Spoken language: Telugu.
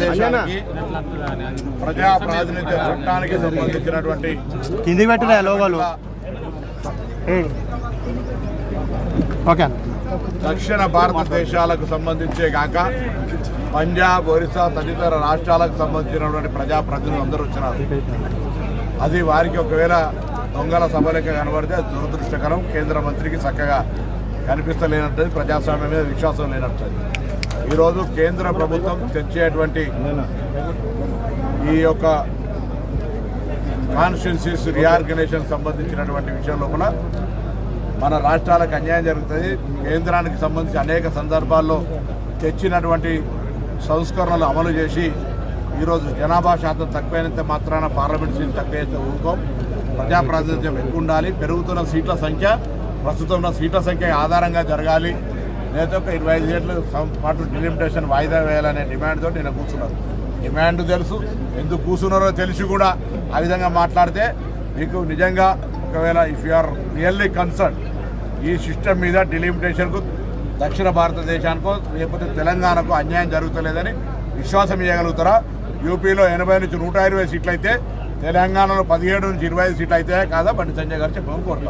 భారతదేశానికి ప్రజా ప్రాతినిధ్య చట్టానికి సంబంధించినటువంటి దక్షిణ భారతదేశాలకు సంబంధించే కాక పంజాబ్, ఒరిస్సా తదితర రాష్ట్రాలకు సంబంధించినటువంటి ప్రజాప్రతినిధులు అందరూ వచ్చినారు. అది వారికి ఒకవేళ దొంగల సభలక కనబడితే దురదృష్టకరం. కేంద్ర మంత్రికి చక్కగా కనిపిస్తలేనట్టు, ప్రజాస్వామ్యం మీద విశ్వాసం లేనట్టు. ఈరోజు కేంద్ర ప్రభుత్వం తెచ్చేటువంటి ఈ యొక్క కాన్స్టిట్యున్సీస్ రీఆర్గనైజేషన్ సంబంధించినటువంటి విషయం లోపల మన రాష్ట్రాలకు అన్యాయం జరుగుతుంది. కేంద్రానికి సంబంధించి అనేక సందర్భాల్లో తెచ్చినటువంటి సంస్కరణలు అమలు చేసి ఈరోజు జనాభా శాతం తక్కువైనంత మాత్రాన పార్లమెంట్ సీట్లు తక్కువైతే ఊరుకోం. ప్రజాప్రాతినిధ్యం ఎక్కువ ఉండాలి. పెరుగుతున్న సీట్ల సంఖ్య, ప్రస్తుతం ఉన్న సీట్ల సంఖ్య ఆధారంగా జరగాలి. లేదా ఒక 25 ఏళ్ళ పాటు డిలిమిటేషన్ వాయిదా వేయాలనే డిమాండ్తో నేను కూర్చున్నాను. డిమాండ్ తెలుసు, ఎందుకు కూర్చున్నారో తెలిసి కూడా ఆ విధంగా మాట్లాడితే మీకు నిజంగా ఒకవేళ if you are really concern ఈ సిస్టమ్ మీద డిలిమిటేషన్కు దక్షిణ భారతదేశానికో లేకపోతే తెలంగాణకు అన్యాయం జరుగుతలేదని విశ్వాసం ఇవ్వగలుగుతారా? యూపీలో 80 నుంచి 120 సీట్లు అయితే తెలంగాణలో 17 నుంచి 25 సీట్లు అయితే కాదా? బండి సంజయ్ గారు చెప్పమని కోరుతాం.